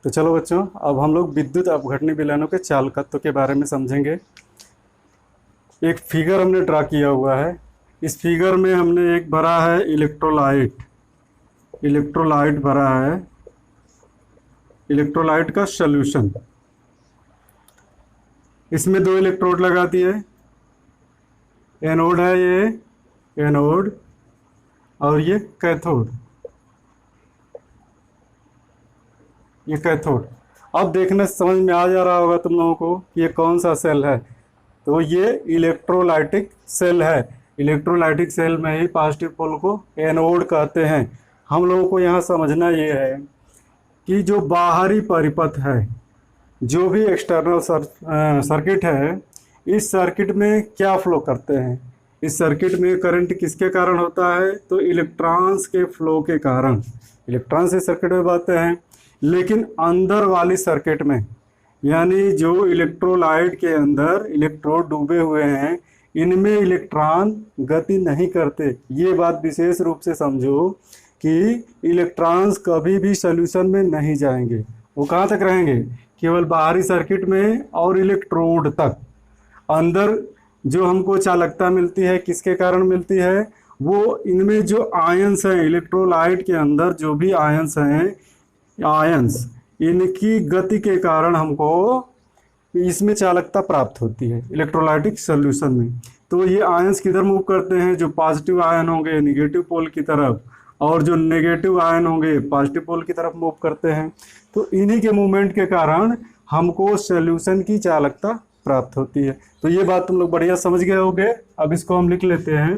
तो चलो बच्चों, अब हम लोग विद्युत अपघटनी विलयनों के चालकत्व के बारे में समझेंगे। एक फिगर हमने ड्रा किया हुआ है। इस फिगर में हमने एक भरा है इलेक्ट्रोलाइट। इलेक्ट्रोलाइट भरा है, इलेक्ट्रोलाइट का सॉल्यूशन। इसमें 2 इलेक्ट्रोड लगा दिए। एनोड है ये, एनोड, और ये कैथोड, ये कैथोड। अब देखने से समझ में आ जा रहा होगा तुम लोगों को कि ये कौन सा सेल है। तो ये इलेक्ट्रोलाइटिक सेल है। इलेक्ट्रोलाइटिक सेल में ही पॉजिटिव पोल को एनोड कहते हैं। हम लोगों को यहाँ समझना ये है कि जो बाहरी परिपथ है, जो भी एक्सटर्नल सर्किट है, इस सर्किट में क्या फ्लो करते हैं। इस सर्किट में करंट किसके कारण होता है? तो इलेक्ट्रॉन्स के फ्लो के कारण। इलेक्ट्रॉन्स इस सर्किट में बहते हैं, लेकिन अंदर वाली सर्किट में, यानी जो इलेक्ट्रोलाइट के अंदर इलेक्ट्रोड डूबे हुए हैं, इनमें इलेक्ट्रॉन गति नहीं करते। ये बात विशेष रूप से समझो कि इलेक्ट्रॉन्स कभी भी सॉल्यूशन में नहीं जाएंगे। वो कहाँ तक रहेंगे? केवल बाहरी सर्किट में और इलेक्ट्रोड तक। अंदर जो हमको चालकता मिलती है, किसके कारण मिलती है? वो इनमें जो आयंस हैं, इलेक्ट्रोलाइट के अंदर जो भी आयंस हैं, आयंस, इनकी गति के कारण हमको इसमें चालकता प्राप्त होती है इलेक्ट्रोलाइटिक सॉल्यूशन में। तो ये आयंस किधर मूव करते हैं? जो पॉजिटिव आयन होंगे निगेटिव पोल की तरफ, और जो नेगेटिव आयन होंगे पॉजिटिव पोल की तरफ मूव करते हैं। तो इन्हीं के मूवमेंट के कारण हमको सॉल्यूशन की चालकता प्राप्त होती है। तो ये बात तुम लोग बढ़िया समझ गए होंगे। अब इसको हम लिख लेते हैं।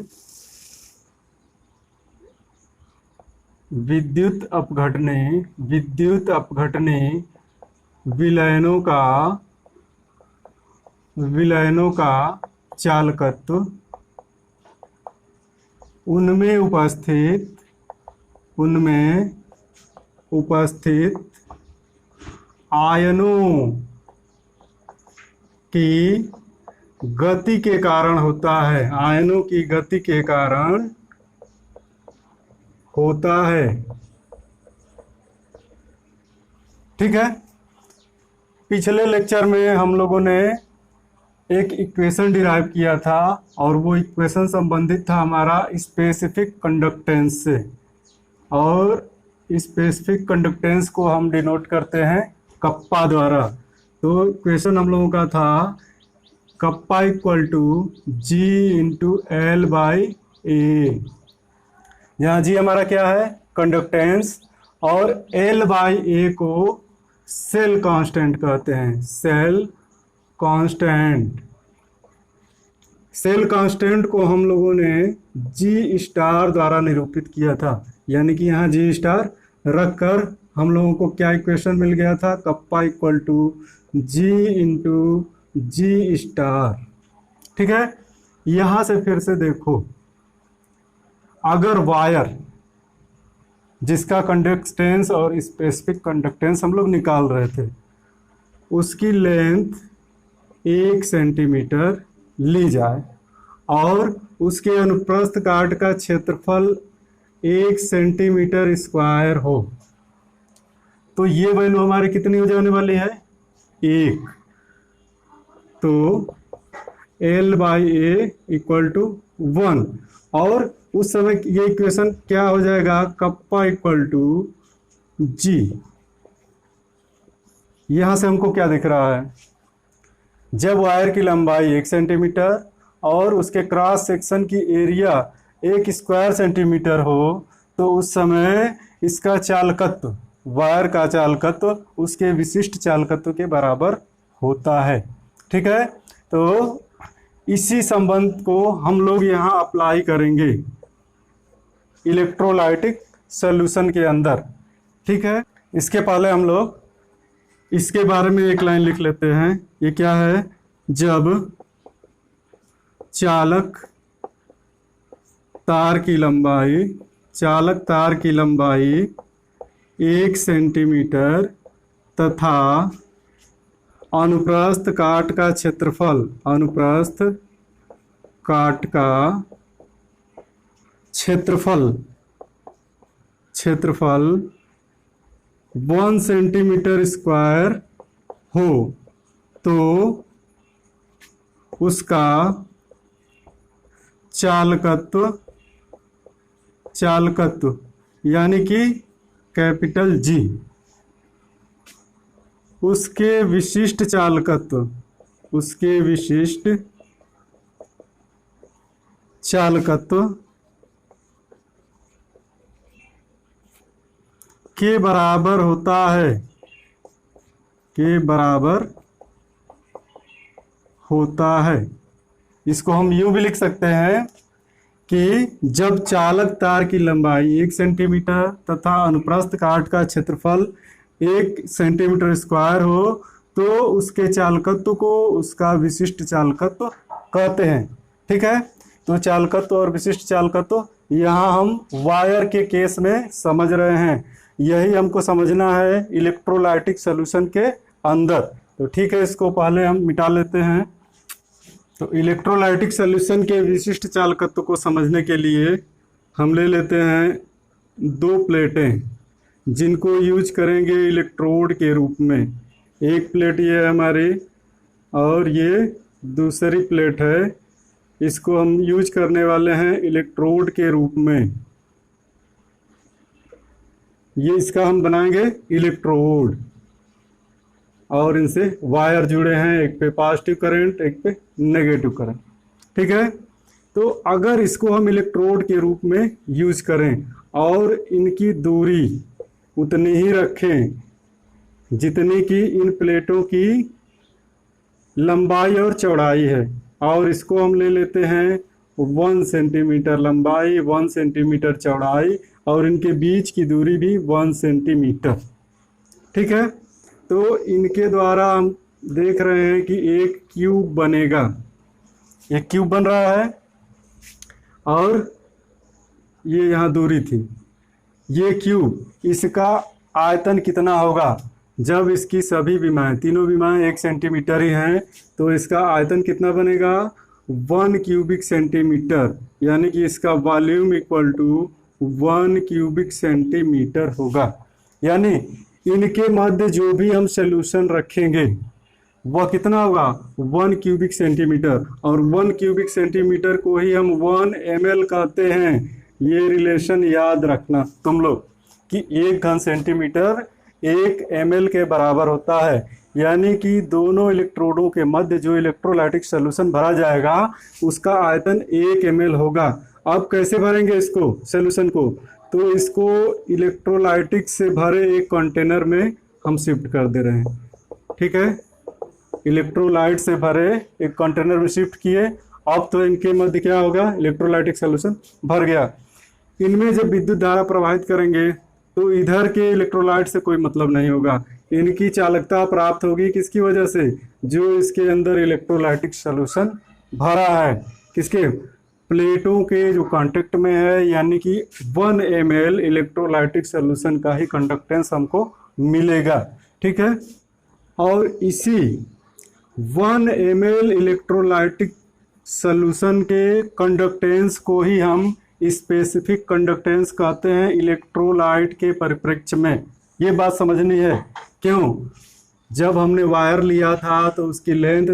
विद्युत अपघटनी, विद्युत अपघटनी विलयनों का चालकत्व उनमें उपस्थित आयनों की गति के कारण होता है। आयनों की गति के कारण होता है। ठीक है। पिछले लेक्चर में हम लोगों ने एक इक्वेशन डिराइव किया था, और वो इक्वेशन संबंधित था हमारा स्पेसिफिक कंडक्टेंस से। और स्पेसिफिक कंडक्टेंस को हम डिनोट करते हैं कप्पा द्वारा। तो इक्वेशन हम लोगों का था kappa equal to G into L by A. यहाँ जी हमारा क्या है? कंडक्टेंस, और एल बाई ए को सेल कांस्टेंट कहते हैं। Cell constant. सेल कांस्टेंट को हम लोगों ने जी स्टार द्वारा निरूपित किया था, यानी कि यहाँ जी स्टार रखकर हम लोगों को क्या इक्वेशन मिल गया था? Kappa equal to G into G star. ठीक है। यहाँ से फिर से देखो, अगर वायर जिसका कंडक्टेंस और स्पेसिफिक कंडक्टेंस हम लोग निकाल रहे थे, उसकी लेंथ 1 सेंटीमीटर ली जाए और उसके अनुप्रस्थ काट का क्षेत्रफल 1 सेंटीमीटर स्क्वायर हो, तो ये वैल्यू हमारी कितनी हो जाने वाली है? 1। तो L by A equal to 1, और उस समय ये इक्वेशन क्या हो जाएगा? Kappa equal to G. यहां से हमको क्या दिख रहा है? जब वायर की लंबाई 1 सेंटीमीटर और उसके क्रॉस सेक्शन की एरिया 1 स्क्वायर सेंटीमीटर हो, तो उस समय इसका चालकत्व, वायर का चालकत्व उसके विशिष्ट चालकत्व के बराबर होता है। ठीक है। तो इसी संबंध को हम लोग यहाँ अप्लाई करेंगे इलेक्ट्रोलाइटिक सॉल्यूशन के अंदर। ठीक है। इसके पहले हम लोग इसके बारे में एक लाइन लिख लेते हैं। ये क्या है? जब चालक तार की लंबाई 1 सेंटीमीटर तथा अनुप्रस्थ काट का क्षेत्रफल, अनुप्रस्थ काट का क्षेत्रफल 1 सेंटीमीटर स्क्वायर हो तो उसका चालकत्व यानी कि कैपिटल जी, उसके विशिष्ट चालकत्व के बराबर होता है। इसको हम यूं भी लिख सकते हैं कि जब चालक तार की लंबाई 1 सेंटीमीटर तथा अनुप्रस्थ काट का क्षेत्रफल 1 सेंटीमीटर स्क्वायर हो तो उसके चालकत्व को उसका विशिष्ट चालकत्व कहते हैं। ठीक है, तो चालकत्व और विशिष्ट चालकत्व यहाँ हम वायर के केस में समझ रहे हैं, यही हमको समझना है इलेक्ट्रोलाइटिक सॉल्यूशन के अंदर। तो ठीक है, इसको पहले हम मिटा लेते हैं। तो इलेक्ट्रोलाइटिक सॉल्यूशन के विशिष्ट चालकत्व को समझने के लिए हम ले लेते हैं 2 प्लेटें जिनको यूज करेंगे इलेक्ट्रोड के रूप में। एक प्लेट ये है हमारी और ये दूसरी प्लेट है, इसको हम यूज करने वाले हैं इलेक्ट्रोड के रूप में। ये इसका हम बनाएंगे इलेक्ट्रोड और इनसे वायर जुड़े हैं, एक पे पॉजिटिव करंट एक पे नेगेटिव करंट। ठीक है, तो अगर इसको हम इलेक्ट्रोड के रूप में यूज करें और इनकी दूरी उतनी ही रखें जितनी कि इन प्लेटों की लंबाई और चौड़ाई है, और इसको हम ले लेते हैं 1 सेंटीमीटर लंबाई 1 सेंटीमीटर चौड़ाई और इनके बीच की दूरी भी 1 सेंटीमीटर। ठीक है, तो इनके द्वारा हम देख रहे हैं कि एक क्यूब बनेगा, एक क्यूब बन रहा है और ये यहाँ दूरी थी। ये क्यूब, इसका आयतन कितना होगा जब इसकी सभी विमाएं, तीनों विमाएं 1 सेंटीमीटर ही हैं, तो इसका आयतन कितना बनेगा 1 क्यूबिक सेंटीमीटर, यानी कि इसका volume equal to 1 cubic centimetre होगा। यानी इनके मध्य जो भी हम सॉल्यूशन रखेंगे वह कितना होगा 1 क्यूबिक सेंटीमीटर, और 1 क्यूबिक सेंटीमीटर को ही हम 1 ml कहते हैं। ये रिलेशन याद रखना तुम लोग कि 1 घन सेंटीमीटर 1 ml के बराबर होता है, यानी कि दोनों इलेक्ट्रोडों के मध्य जो इलेक्ट्रोलाइटिक सॉल्यूशन भरा जाएगा उसका आयतन 1 ml होगा। अब कैसे भरेंगे इसको सॉल्यूशन को, तो इसको इलेक्ट्रोलाइटिक से भरे एक कंटेनर में हम शिफ्ट कर दे रहे हैं। ठीक है, इलेक्ट्रोलाइट से भरे एक कंटेनर में शिफ्ट किए। अब तो इनके मध्य क्या होगा, इलेक्ट्रोलाइटिक सॉल्यूशन भर गया। इनमें जब विद्युत धारा प्रवाहित करेंगे तो इधर के इलेक्ट्रोलाइट से कोई मतलब नहीं होगा, इनकी चालकता प्राप्त होगी किसकी वजह से, जो इसके अंदर इलेक्ट्रोलाइटिक सॉल्यूशन भरा है, किसके, प्लेटों के जो कांटेक्ट में है, यानी कि 1 ml इलेक्ट्रोलाइटिक सॉल्यूशन का ही कंडक्टेंस हमको मिलेगा। ठीक है, और इसी 1 ml इलेक्ट्रोलाइटिक सॉल्यूशन के कंडक्टेंस को ही हम स्पेसिफिक कंडक्टेंस कहते हैं इलेक्ट्रोलाइट के परिप्रेक्ष्य में। ये बात समझनी है। क्यों, जब हमने वायर लिया था तो उसकी लेंथ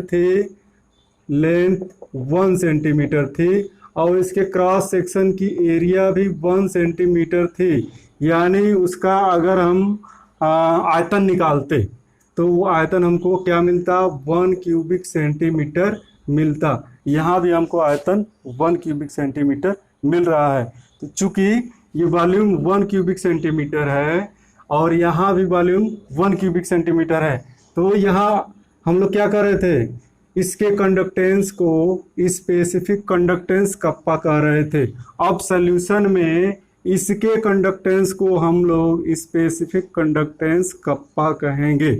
1 सेंटीमीटर थी और इसके क्रॉस सेक्शन की एरिया भी 1 सेंटीमीटर थी, यानी उसका अगर हम आयतन निकालते तो वो आयतन हमको क्या मिलता 1 क्यूबिक सेंटीमीटर मिलता। यहाँ भी हमको आयतन 1 क्यूबिक सेंटीमीटर मिल रहा है। तो चूंकि ये वॉल्यूम 1 क्यूबिक सेंटीमीटर है और यहाँ भी वॉल्यूम 1 क्यूबिक सेंटीमीटर है, तो यहाँ हम लोग क्या कर रहे थे, इसके कंडक्टेंस को स्पेसिफिक कंडक्टेंस कप्पा कह रहे थे। अब सॉल्यूशन में इसके कंडक्टेंस को हम लोग स्पेसिफिक कंडक्टेंस कप्पा कहेंगे।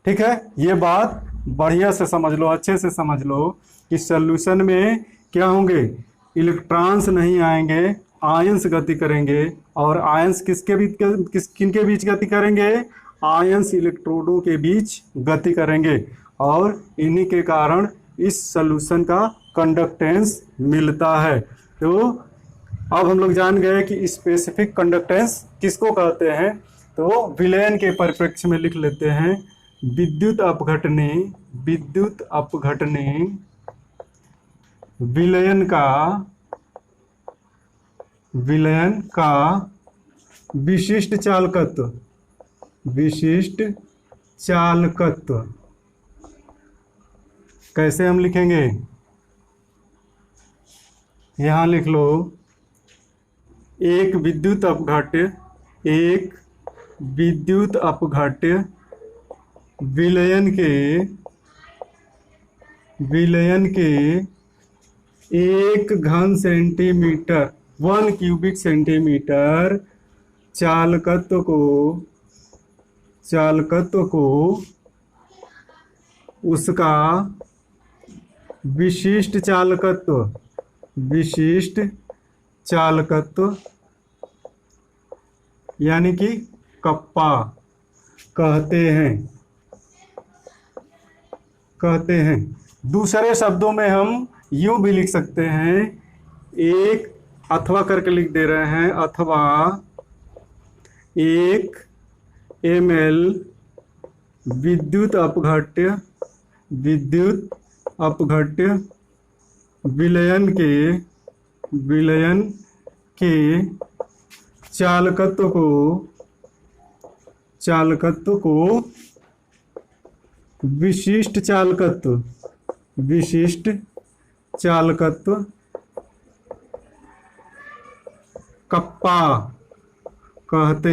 ठीक है, ये बात बढ़िया से समझ लो, अच्छे से समझ लो कि सॉल्यूशन में क्या होंगे, इलेक्ट्रॉन्स नहीं आएंगे, आयंस गति करेंगे। और आयंस किनके बीच गति करेंगे, आयंस इलेक्ट्रोडों के बीच गति करेंगे और इन्हीं के कारण इस सॉल्यूशन का कंडक्टेंस मिलता है। तो अब हम लोग जान गए कि स्पेसिफिक कंडक्टेंस किसको कहते हैं। तो विलयन के परिप्रेक्ष्य में लिख लेते हैं विद्युत अपघटने विलयन का विशिष्ट चालकत्व कैसे हम लिखेंगे, यहां लिख लो, एक विद्युत अपघट्य विलयन के 1 घन सेंटीमीटर 1 क्यूबिक सेंटीमीटर चालकत्व को उसका विशिष्ट चालकत्व यानी कि कप्पा कहते हैं। दूसरे शब्दों में हम यूं भी लिख सकते हैं, एक अथवा करके लिख दे रहे हैं, अथवा 1 ml विद्युत अपघट्य विलयन के चालकत्व को विशिष्ट चालकत्व कप्पा कहते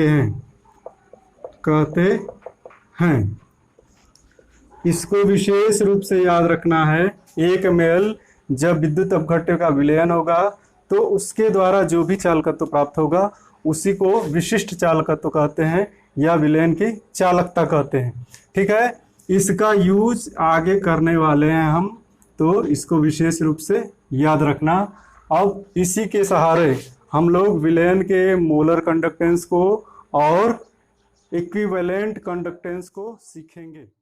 हैं। इसको विशेष रूप से याद रखना है। 1 ml जब विद्युत अपघट्य का विलयन होगा तो उसके द्वारा जो भी चालकत्व प्राप्त होगा उसी को विशिष्ट चालकत्व कहते हैं या विलयन की चालकता कहते हैं। ठीक है, इसका यूज आगे करने वाले हैं हम, तो इसको विशेष रूप से याद रखना। अब इसी के सहारे हम लोग विलयन के मोलर कंडक्टेंस को और इक्विवेलेंट कंडक्टेंस को सीखेंगे।